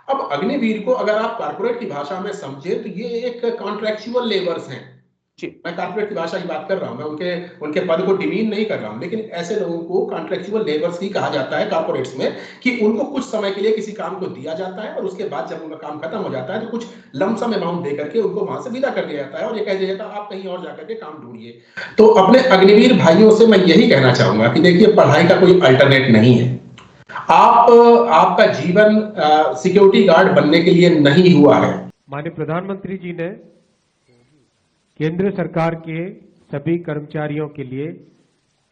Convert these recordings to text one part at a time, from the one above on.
अब अग्निवीर को अगर आप कॉर्पोरेट की भाषा में समझे तो ये एक कॉन्ट्रेक्चुअल लेबर्स हैं। मैं कॉर्पोरेट की भाषा की बात कर रहा हूं, मैं उनके उनके पद को डिमीन नहीं कर रहा हूं, लेकिन ऐसे लोगों को कॉन्ट्रेक्चुअल लेबर्स ही कहा जाता है कॉर्पोरेट्स में, कि उनको कुछ समय के लिए किसी काम को दिया जाता है और उसके बाद जब उनका काम खत्म हो जाता है तो कुछ लमसम अमाउंट दे करके उनको वहां से विदा कर दिया जाता है और ये कह दिया जाता है आप कहीं और जाकर के काम ढूंढिए। तो अपने अग्निवीर भाइयों से मैं यही कहना चाहूंगा कि देखिए, पढ़ाई का कोई अल्टरनेट नहीं है। आप आपका जीवन सिक्योरिटी गार्ड बनने के लिए नहीं हुआ है। माननीय प्रधानमंत्री जी ने केंद्र सरकार के सभी कर्मचारियों के लिए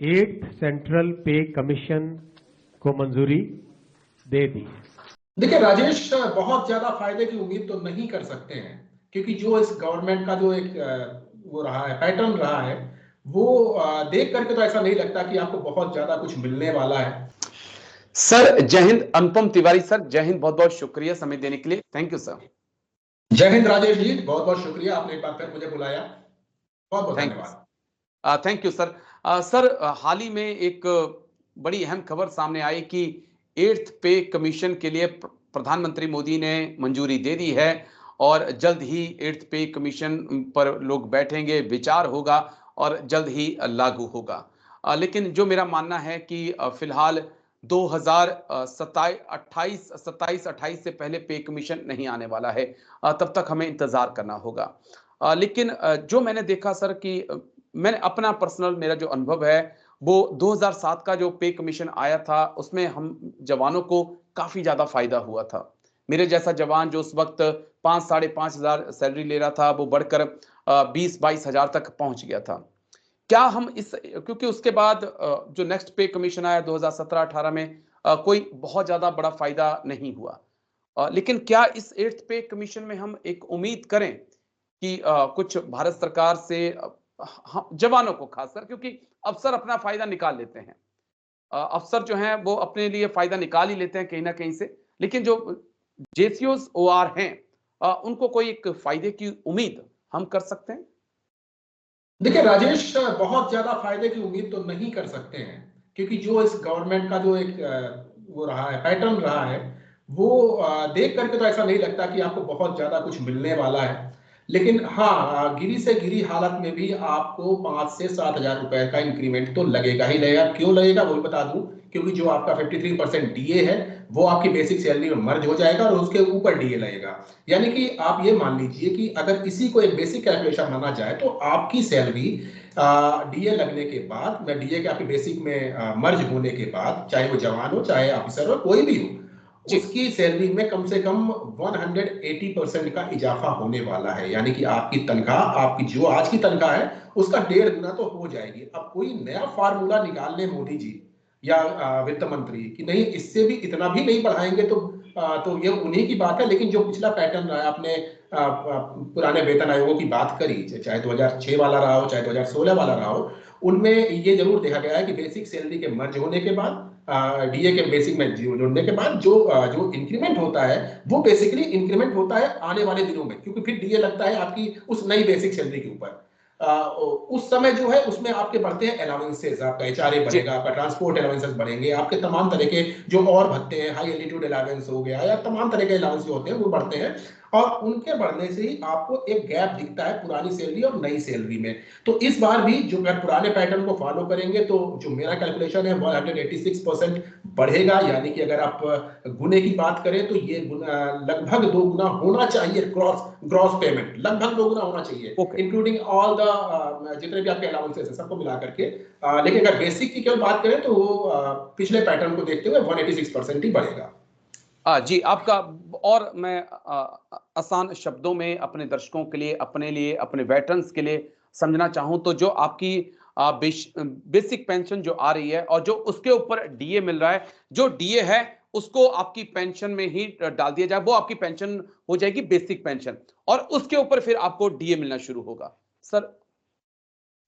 8th सेंट्रल पे कमीशन को मंजूरी दे दी। देखिए राजेश, बहुत ज्यादा फायदे की उम्मीद तो नहीं कर सकते हैं, क्योंकि जो इस गवर्नमेंट का जो एक वो रहा है, पैटर्न रहा है, वो देख करके तो ऐसा नहीं लगता कि आपको बहुत ज्यादा कुछ मिलने वाला है। सर जय हिंद। अनुपम तिवारी सर, जय हिंद, बहुत बहुत शुक्रिया समय देने के लिए। Thank you sir. जय हिंद राजेश जी, बहुत बहुत शुक्रिया, आपने एक बार फिर मुझे बुलाया, बहुत बहुत धन्यवाद। Thank you sir. सर हाल ही में एक बड़ी अहम खबर सामने आई कि 8th पे कमीशन के लिए प्रधानमंत्री मोदी ने मंजूरी दे दी है और जल्द ही 8th पे कमीशन पर लोग बैठेंगे, विचार होगा और जल्द ही लागू होगा। लेकिन जो मेरा मानना है कि फिलहाल 2027-28 से पहले पे कमीशन नहीं आने वाला है, तब तक हमें इंतजार करना होगा। लेकिन जो मैंने देखा सर कि मैंने अपना पर्सनल मेरा जो अनुभव है वो 2007 का जो पे कमीशन आया था उसमें हम जवानों को काफी ज्यादा फायदा हुआ था। मेरे जैसा जवान जो उस वक्त 5-5.5 हजार सैलरी ले रहा था वो बढ़कर 20-22 हजार तक पहुंच गया था। क्या हम इस, क्योंकि उसके बाद जो नेक्स्ट पे कमीशन आया 2017-18 में कोई बहुत ज्यादा बड़ा फायदा नहीं हुआ, लेकिन क्या इस 8th पे कमीशन में हम एक उम्मीद करें कि कुछ भारत सरकार से जवानों को खासकर, क्योंकि अफसर अपना फायदा निकाल लेते हैं, अफसर जो हैं वो अपने लिए फायदा निकाल ही लेते हैं कहीं ना कहीं से, लेकिन जो जेसीओस ओआर हैं उनको कोई एक फायदे की उम्मीद हम कर सकते हैं? देखिए राजेश, बहुत ज्यादा फायदे की उम्मीद तो नहीं कर सकते हैं, क्योंकि जो इस गवर्नमेंट का जो एक वो रहा है, पैटर्न रहा है, वो देख करके तो ऐसा नहीं लगता कि आपको बहुत ज्यादा कुछ मिलने वाला है। लेकिन हाँ, गिरी से गिरी हालत में भी आपको 5 से 7 हजार रुपए का इंक्रीमेंट तो लगेगा ही लगेगा। क्यों लगेगा वो भी बता दूं, क्योंकि जो आपका 53% डीए है वो आपकी बेसिक सैलरी में मर्ज हो जाएगा और उसके ऊपर डीए लगेगा। यानी कि आप ये मान लीजिए कि अगर इसी को एक बेसिक कैलकुलेशन माना जाए तो आपकी सैलरी डीए लगने के बाद, मैं डीए के आपके बेसिक में मर्ज होने के बाद, चाहे वो जवान हो चाहे ऑफिसर हो कोई भी हो, उसकी सैलरी में कम से कम 180% का इजाफा होने वाला है। यानी कि आपकी तनख्वाह, आपकी जो आज की तनख्वाह है उसका 1.5 गुना तो हो जाएगी। अब कोई नया फार्मूला निकाल ले मोदी जी या वित्त मंत्री कि नहीं इससे भी इतना भी नहीं बढ़ाएंगे, तो ये उन्हीं की बात है। लेकिन जो पिछला पैटर्न रहा है, आपने पुराने वेतन आयोगों की बात करी, चाहे 2006 वाला रहा हो चाहे 2016 वाला रहा हो, उनमें ये जरूर देखा गया है कि बेसिक सैलरी के मर्ज होने के बाद, डीए के बेसिक में जुड़ने के बाद जो जो इंक्रीमेंट होता है वो बेसिकली इंक्रीमेंट होता है आने वाले दिनों में, क्योंकि फिर डीए लगता है आपकी उस नई बेसिक सैलरी के ऊपर। उस समय जो है उसमें आपके बढ़ते हैं अलाउंसेस, आपका एचआरए बढ़ेगा, आपका ट्रांसपोर्ट अलाउंसेस बढ़ेंगे, आपके तमाम तरह के जो और भत्ते हैं, हाई एल्टीट्यूड अलाउंस हो गया या तमाम तरह के अलाउंस जो होते हैं वो बढ़ते हैं, और उनके बढ़ने से ही आपको एक गैप दिखता है पुरानी सैलरी और नई सैलरी में। तो इस बार भी जो अगर पुराने पैटर्न को फॉलो करेंगे तो जो मेरा कैलकुलेशन है 186% बढ़ेगा। यानी कि अगर आप गुने की बात करें तो ये लगभग 2 गुना होना चाहिए, ग्रॉस पेमेंट लगभग 2 गुना होना चाहिए, इंक्लूडिंग ऑल द जितने भी आपके अलाउंसेस है सबको मिला करके। लेकिन अगर बेसिक की केवल बात करें तो वो पिछले पैटर्न को देखते हुए 186% ही बढ़ेगा। जी आपका, और मैं आसान शब्दों में अपने दर्शकों के लिए, अपने लिए, अपने वेटरन्स के लिए समझना चाहूं तो जो आपकी बेसिक पेंशन जो आ रही है और जो उसके ऊपर डीए मिल रहा है, जो डीए है उसको आपकी पेंशन में ही डाल दिया जाए, वो आपकी पेंशन हो जाएगी बेसिक पेंशन, और उसके ऊपर फिर आपको डीए मिलना शुरू होगा सर।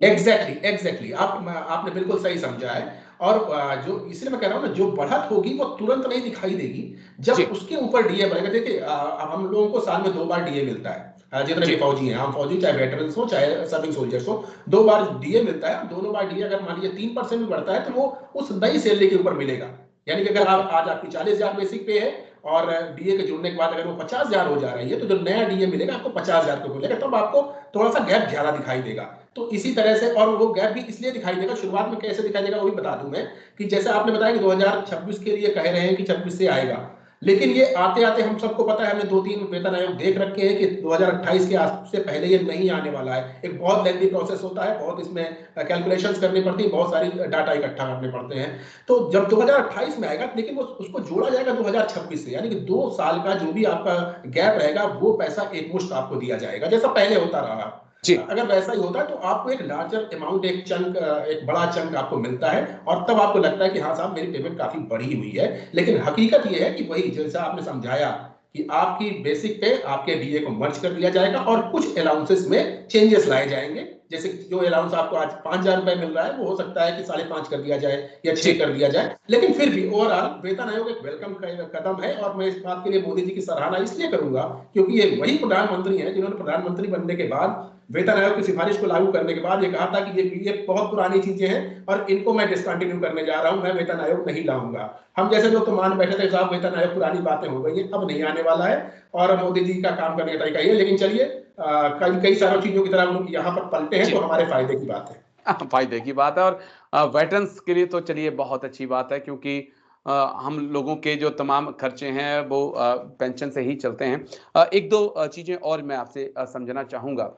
एग्जैक्टली आपने बिल्कुल सही समझा है। और जो इसलिए मैं कह रहा हूं ना, जो बढ़त होगी वो तुरंत नहीं दिखाई देगी, जब उसके ऊपर डीए बढ़ेगा। देखिए अब हम लोगों को साल में 2 बार डीए मिलता है, जितने भी फौजी हैं, आम फौजी चाहे वेटरन्स हो चाहे सर्विंग सोल्जर्स हो, 2 बार डीए मिलता है। दोनों बार डीए अगर मान लीजिए 3% भी बढ़ता है तो वो उस नई सैलरी के ऊपर मिलेगा। यानी कि अगर आज आपकी 40,000 बेसिक पे है और डीए के जुड़ने के बाद अगर वो 50,000 हो जा रही है, तो जो नया डीए मिलेगा आपको 50,000 को मिलेगा, तब आपको थोड़ा सा गैप ज्यादा दिखाई देगा। तो इसी तरह से, और वो गैप भी इसलिए दिखाई देगा, शुरुआत में कैसे दिखाई देगा वो भी बता दूं मैं, कि जैसे आपने बताया कि 2026 के लिए कह रहे हैं कि 26 से आएगा, लेकिन ये आते आते हम सबको पता है, हमने 2-3 वेतन आयोग देख रखे हैं कि 2028 के से पहले ये नहीं आने वाला है। एक बहुत लेंथी प्रोसेस होता है, बहुत इसमें कैलकुलेशंस करनी पड़ती है, बहुत सारी डाटा इकट्ठा करने पड़ते हैं। तो जब 2028 में आएगा, लेकिन वो उसको जोड़ा जाएगा 2026 से, यानी कि 2 साल का जो भी आपका गैप रहेगा वो पैसा एक मुश्त आपको दिया जाएगा, जैसा पहले होता रहा। जी अगर वैसा ही होता है तो आपको एक लार्जर अमाउंट, एक चंक, एक बड़ा चंक आपको मिलता है, और तब आपको लगता है कि हाँ साहब मेरी पेमेंट काफी बड़ी हुई है। लेकिन हकीकत यह है कि वही जैसा आपने समझाया कि आपकी बेसिक पे आपके डीए को मर्ज कर दिया जाएगा और कुछ अलाउंसेस में चेंजेस लाए जाएंगे। जैसे जो अलाउंस आपको आज 5,000 रुपए मिल रहा है, वो हो सकता है कि 5.5 कर दिया जाए या 6 जी कर दिया जाए, लेकिन फिर भी ओवरऑल वेतन आयोग एक वेलकम कदम है। और मैं इस बात के लिए मोदी जी की सराहना इसलिए करूंगा क्योंकि ये वही प्रधानमंत्री हैं जिन्होंने प्रधानमंत्री बनने के बाद वेतन आयोग की सिफारिश को लागू करने के बाद ये कहा था कि ये बहुत पुरानी चीजें हैं और इनको मैं डिसकंटिन्यू करने जा रहा हूं, मैं वेतन आयोग नहीं लाऊंगा। हम जैसे लोग तो मान बैठे थे साहब वेतन आयोग पुरानी बातें हो गई है, अब नहीं आने वाला है, और मोदी जी का काम करने का तरीका ये। लेकिन चलिए, कई कई सारी चीजों की तरह लोग यहाँ पर पलटे हैं, जी तो हमारे फायदे की बात है। फायदे की बात है। और वेटरन्स के लिए तो चलिए बहुत अच्छी बात है, क्योंकि हम लोगों के जो तमाम खर्चे हैं वो पेंशन से ही चलते हैं। एक दो चीजें और मैं आपसे समझना चाहूंगा।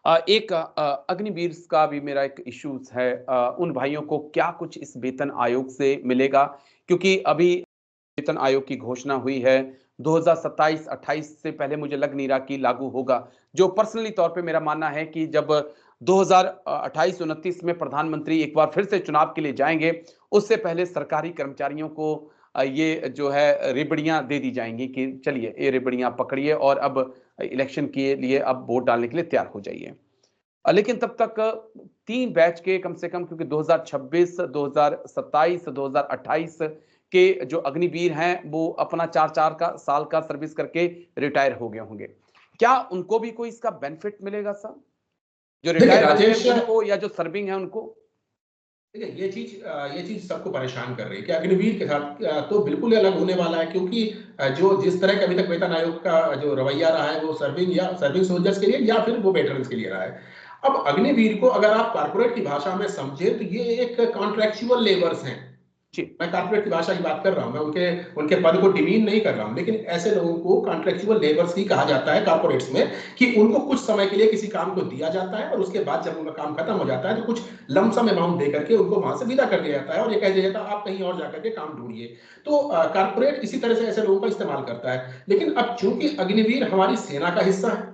एक अग्निवीर का भी मेरा एक इश्यूज है। उन भाइयों को क्या कुछ इस वेतन आयोग से मिलेगा? क्योंकि अभी वेतन आयोग की घोषणा हुई है, 2027-28 से पहले मुझे लग नहीं रहा कि लागू होगा। जो पर्सनली तौर पे मेरा मानना है कि जब 2028-29 में प्रधानमंत्री एक बार फिर से चुनाव के लिए जाएंगे, उससे पहले सरकारी कर्मचारियों को ये जो है रिबड़ियां दे दी जाएंगी कि चलिए ये रिबड़ियां पकड़िए और अब इलेक्शन के लिए अब वोट डालने के लिए तैयार हो जाइए। लेकिन तब तक 3 बैच के कम से कम, क्योंकि 2026, 2027, 2028 के जो अग्निवीर हैं वो अपना 4-4 का साल का सर्विस करके रिटायर हो गए होंगे। क्या उनको भी कोई इसका बेनिफिट मिलेगा सर? जो देखिए रिटायर हुए राजेश, हैं उनको, या जो सर्विंग है उनको? देखिए ये चीज सबको परेशान कर रही है कि अग्निवीर के साथ तो बिल्कुल अलग होने वाला है, क्योंकि जो जिस तरह का अभी तक वेतन आयोग का जो रवैया रहा है वो सर्विंग सोल्जर्स के लिए या फिर वो वेटरन्स के लिए रहा है। अब अग्निवीर को अगर आप कारपोरेट की भाषा में समझे तो ये एक कॉन्ट्रेक्चुअल लेबर्स हैं। जी मैं कारपोरेट की भाषा की बात कर रहा हूं, मैं उनके उनके पद को डिमीन नहीं कर रहा हूं, लेकिन ऐसे लोगों को कॉन्ट्रेक्चुअल लेबर्स ही कहा जाता है कारपोरेट्स में, कि उनको कुछ समय के लिए किसी काम को दिया जाता है और उसके बाद जब उनका काम खत्म हो जाता है तो कुछ लमसम अमाउंट दे करके उनको वहां से विदा कर दिया जाता है और ये कह दिया जाता है आप कहीं और जाकर के काम ढूंढिए। तो कारपोरेट इसी तरह से ऐसे लोगों का इस्तेमाल करता है। लेकिन अब चूंकि अग्निवीर हमारी सेना का हिस्सा है,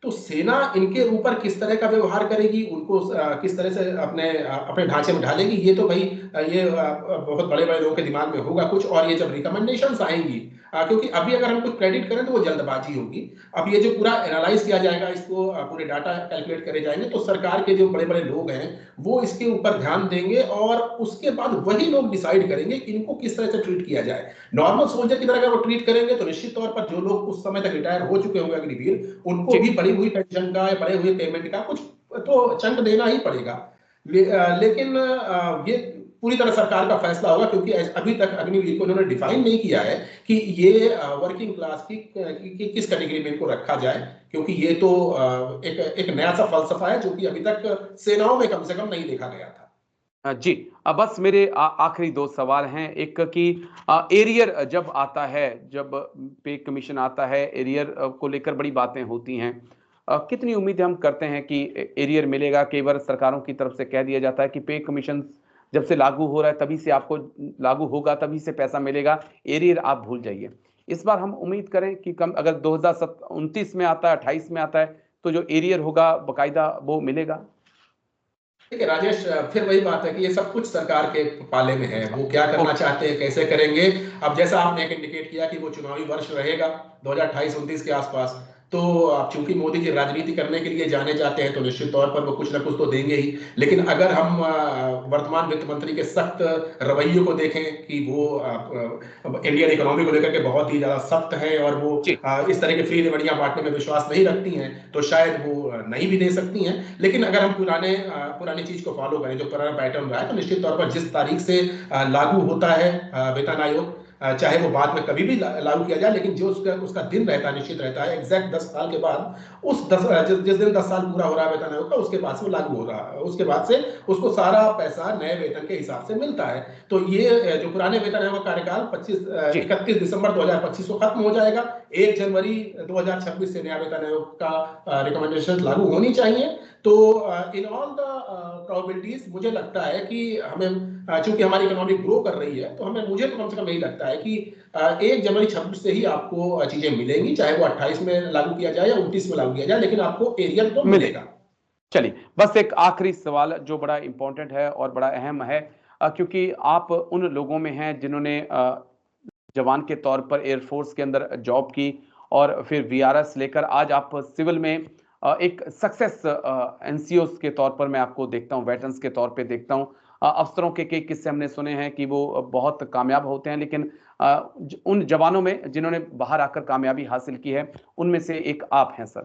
तो सेना इनके ऊपर किस तरह का व्यवहार करेगी, उनको किस तरह से अपने अपने ढांचे में ढालेगी, ये तो भाई ये बहुत बड़े बड़े लोगों के दिमाग में होगा कुछ। और ये जब रिकमेंडेशंस आएंगी, क्योंकि अभी अगर हम कुछ क्रेडिट करें तो वो जल्दबाजी होगी। अब ये जो पूरा एनालाइज किया जाएगा, इसको पूरे डाटा कैलकुलेट करे जाएंगे, तो सरकार के जो बड़े बड़े लोग हैं वो इसके ऊपर ध्यान देंगे और उसके बाद वही लोग डिसाइड करेंगे कि इनको किस तरह से ट्रीट किया जाए। नॉर्मल सोल्जर की तरह अगर वो ट्रीट करेंगे तो निश्चित तौर पर जो लोग उस समय तक रिटायर हो चुके होंगे अग्निवीर, उनको जी भी बढ़ी हुई पेंशन का या बढ़े हुए पेमेंट का कुछ तो चंक देना ही पड़ेगा। लेकिन ये पूरी तरह सरकार का फैसला होगा, क्योंकि अभी तक अग्निवीर को उन्होंने डिफाइन नहीं किया है कि ये वर्किंग क्लास की किस कैटेगरी में इनको रखा जाए, क्योंकि ये तो एक नया सा फलसफा है जो कि अभी तक सेनाओं में कम से कम नहीं देखा गया था। जी। बस मेरे आखिरी 2 सवाल हैं। एक कि एरियर जब आता है, जब पे कमीशन आता है, एरियर को लेकर बड़ी बातें होती हैं। कितनी उम्मीदें हम करते हैं कि एरियर मिलेगा? कई बार सरकारों की तरफ से कह दिया जाता है कि पे कमीशन जब से लागू हो रहा है तभी से आपको लागू होगा, तभी से पैसा मिलेगा, एरियर आप भूल जाइए। इस बार हम उम्मीद करें कि कम, अगर 2029 में आता है, 28 में आता है, तो जो एरियर होगा बकायदा वो मिलेगा? देखिए राजेश, फिर वही बात है कि ये सब कुछ सरकार के पाले में है, वो क्या करना चाहते हैं, कैसे करेंगे। अब जैसा आपने एक इंडिकेट किया कि वो चुनावी वर्ष रहेगा 2028-29 के आसपास, तो अब चूंकि मोदी जी राजनीति करने के लिए जाने जाते हैं तो निश्चित तौर पर वो कुछ ना कुछ तो देंगे ही। लेकिन अगर हम वर्तमान वित्त मंत्री के सख्त रवैये को देखें कि वो इंडियन इकोनॉमी को लेकर के बहुत ही ज्यादा सख्त है और वो जी इस तरह की फ्री रिबड़ियां बांटने में विश्वास नहीं रखती हैं, तो शायद वो नहीं भी दे सकती हैं। लेकिन अगर हम पुरानी चीज को फॉलो करें, जो पुराना पैटर्न रहा है, तो निश्चित तौर पर जिस तारीख से लागू होता है वेतन आयोग, चाहे वो बाद में कभी भी लागू किया जाए, लेकिन जो उसका दिन रहता है, निश्चित रहता है, एग्जैक्ट 10 साल के बाद, जिस दिन 10 साल पूरा हो रहा है वेतन आयोग का, उसके बाद से वो लागू हो रहा है, उसके बाद से उसको सारा पैसा नए वेतन के हिसाब से मिलता है। तो ये जो पुराने वेतन आयोग का कार्यकाल 31 दिसंबर 2025 को खत्म हो जाएगा। 1 जनवरी 2026 से नया वेतन आयोग का रिकमेंडेशन लागू होनी चाहिए। तो इन ऑल द प्रोबेबिलिटीज मुझे लगता है कि हमें, चूंकि हमारी इकोनॉमी ग्रो कर रही है, तो मुझे तो कम से कम यही लगता है कि 1 जनवरी 26 से ही आपको चीजें मिलेंगी, चाहे वो 28 में लागू किया जाए या 29 में लागू किया जाए, लेकिन आपको एरियल तो मिलेगा। चलिए, बस एक आखिरी सवाल जो बड़ा इंपॉर्टेंट है और बड़ा अहम है, क्योंकि आप उन लोगों में हैं जिन्होंने जवान के तौर पर एयरफोर्स के अंदर जॉब की और फिर वीआरएस लेकर आज आप सिविल में एक सक्सेस एनसीओ के तौर पर मैं आपको देखता हूं, वेटरन्स के तौर पे देखता हूं। अफसरों के कई किस्से हमने सुने हैं कि वो बहुत कामयाब होते हैं, लेकिन उन जवानों में जिन्होंने बाहर आकर कामयाबी हासिल की है, उनमें से एक आप हैं सर।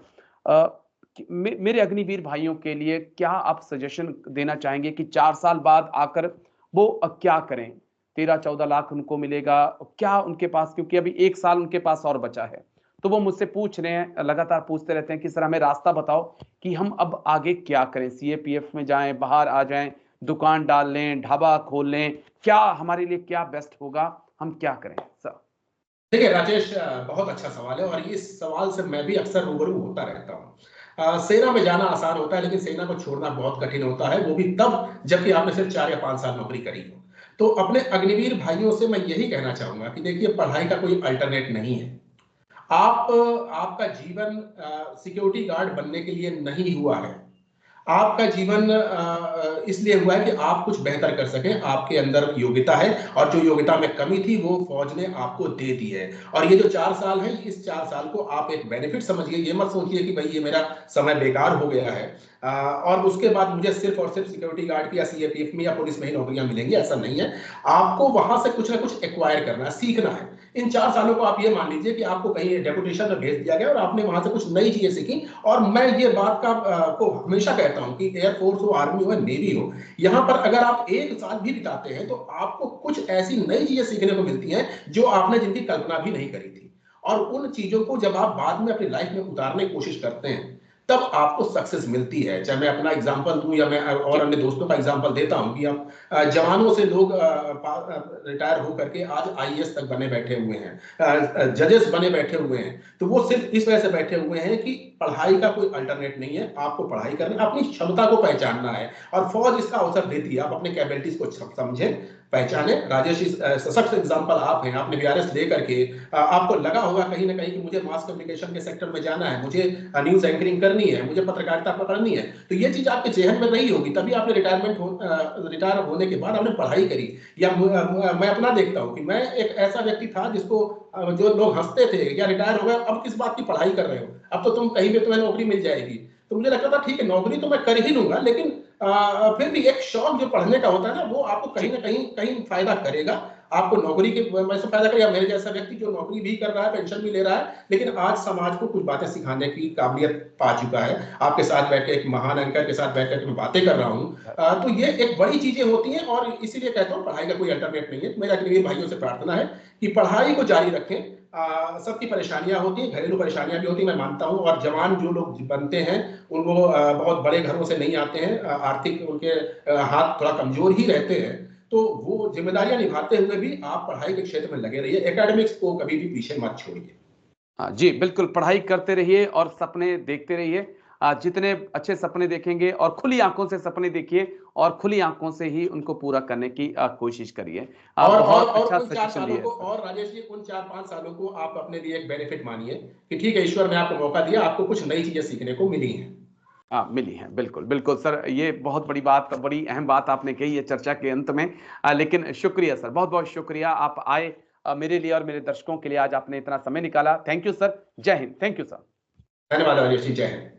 मेरे अग्निवीर भाइयों के लिए क्या आप सजेशन देना चाहेंगे कि 4 साल बाद आकर वो क्या करें? 13-14 लाख उनको मिलेगा, क्या उनके पास, क्योंकि अभी 1 साल उनके पास और बचा है, तो वो मुझसे पूछ रहे हैं, लगातार पूछते रहते हैं कि सर हमें रास्ता बताओ कि हम अब आगे क्या करें? सीएपीएफ में जाएं, बाहर आ जाएं, दुकान डाल लें, ढाबा खोल लें, क्या हमारे लिए क्या बेस्ट होगा, हम क्या करें सर? देखिए राजेश, बहुत अच्छा सवाल है और इस सवाल से मैं भी अक्सर रूबरू होता रहता हूँ। सेना में जाना आसान होता है, लेकिन सेना को छोड़ना बहुत कठिन होता है, वो भी तब जबकि आपने सिर्फ 4 या 5 साल नौकरी करी हो। तो अपने अग्निवीर भाइयों से मैं यही कहना चाहूंगा कि देखिए, पढ़ाई का कोई अल्टरनेट नहीं है। आपका जीवन सिक्योरिटी गार्ड बनने के लिए नहीं हुआ है। आपका जीवन इसलिए हुआ है कि आप कुछ बेहतर कर सकें, आपके अंदर योग्यता है, और जो योग्यता में कमी थी वो फौज ने आपको दे दी है। और ये जो 4 साल है, इस 4 साल को आप एक बेनिफिट समझिए, ये मत सोचिए कि भाई ये मेरा समय बेकार हो गया है और उसके बाद मुझे सिर्फ और सिर्फ सिक्योरिटी गार्ड की या सीएपीएफ में या पुलिस में ही नौकरियां मिलेंगी, ऐसा नहीं है। आपको वहां से कुछ ना कुछ एक्वायर करना है, सीखना है। इन 4 सालों को आप ये मान लीजिए कि आपको कहीं डेपुटेशन में भेज दिया गया और आपने वहां से कुछ नई चीजें सीखी। और मैं ये बात को हमेशा कहता हूं कि एयरफोर्स हो, आर्मी हो, नेवी हो, यहां पर अगर आप 1 साल भी बिताते हैं तो आपको कुछ ऐसी नई चीजें सीखने को मिलती हैं जो आपने जिनकी कल्पना भी नहीं करी थी। और उन चीजों को जब आप बाद में अपनी लाइफ में उतारने की कोशिश करते हैं, तब आपको सक्सेस मिलती है। चाहे मैं अपना एग्जांपल दूं या मैं और अन्य दोस्तों का एग्जांपल देता हूं कि हम जवानों से लोग रिटायर होकर के आज आईएएस तक बने बैठे हुए हैं, जजेस बने बैठे हुए हैं। तो वो सिर्फ इस वजह से बैठे हुए हैं कि पढ़ाई का कोई अल्टरनेट नहीं है। आपको पढ़ाई करनी, अपनी क्षमता को पहचानना है, और फौज इसका अवसर देती है। आप अपने कैपेबिलिटीज को समझें, पहचाने। राजेश, सशक्त एग्जांपल आप हैं। आपने वीआरएस लेकर के आपको लगा होगा कहीं ना कहीं कि मुझे मास कम्युनिकेशन के सेक्टर में जाना है, मुझे न्यूज एंकरिंग करनी है, मुझे पत्रकारिता पकड़नी है। तो ये चीज आपके जहन में रही होगी, तभी आपने रिटायर होने के बाद आपने पढ़ाई करी। या मैं अपना देखता हूँ कि मैं एक ऐसा व्यक्ति था जिसको जो लोग हंसते थे, या रिटायर हो गए, अब किस बात की पढ़ाई कर रहे हो, अब तो तुम कहीं भी तुम्हें नौकरी मिल जाएगी। तो मुझे लगता था ठीक है, नौकरी तो मैं कर ही लूंगा, लेकिन फिर भी एक शौक जो पढ़ने का होता है ना, वो आपको कहीं ना कहीं फायदा करेगा। आपको नौकरी के वैसे फायदा करेगा। मेरे जैसा व्यक्ति जो नौकरी भी कर रहा है, पेंशन भी ले रहा है, लेकिन आज समाज को कुछ बातें सिखाने की काबिलियत पा चुका है। आपके साथ बैठ के, एक महान एंकर के साथ बैठ कर मैं बातें कर रहा हूँ, तो ये एक बड़ी चीजें होती हैं। और इसीलिए कहता हूँ, पढ़ाई का कोई अल्टरनेट नहीं है। मेरा अग्निवीर भाइयों से प्रार्थना है कि पढ़ाई को जारी रखें। सबकी परेशानियां होती हैं, घरेलू परेशानियां भी होती हैं, मैं मानता हूं। और जवान जो लोग बनते हैं, उनको बहुत बड़े घरों से नहीं आते हैं, आर्थिक उनके हाथ थोड़ा कमजोर ही रहते हैं। तो वो जिम्मेदारियां निभाते हुए भी आप पढ़ाई के क्षेत्र में लगे रहिए, एकेडमिक्स को कभी भी पीछे मत छोड़िए। हाँ जी, बिल्कुल, पढ़ाई करते रहिए और सपने देखते रहिए। जितने अच्छे सपने देखेंगे और खुली आंखों से सपने देखिए और खुली आंखों से ही उनको पूरा करने की कोशिश करिए। बहुत अच्छा उन 4 सजेशन सालों दिया को, है सर। और राजेश जी, उन 4-5 सालों को आप अपने लिए एक बेनिफिट मानिए कि ठीक है, ईश्वर ने आपको मौका दिया, आपको कुछ नई चीजें सीखने को मिली हैं। हाँ, मिली है, बिल्कुल, बिल्कुल सर, ये बहुत बड़ी बात, बड़ी अहम बात आपने कही है चर्चा के अंत में। लेकिन शुक्रिया सर, बहुत-बहुत शुक्रिया, आप आए मेरे लिए और मेरे दर्शकों के लिए, आज आपने इतना समय निकाला। थैंक यू सर, जय हिंद, थैंक यू सर। धन्यवाद राजेश जी, जय हिंद।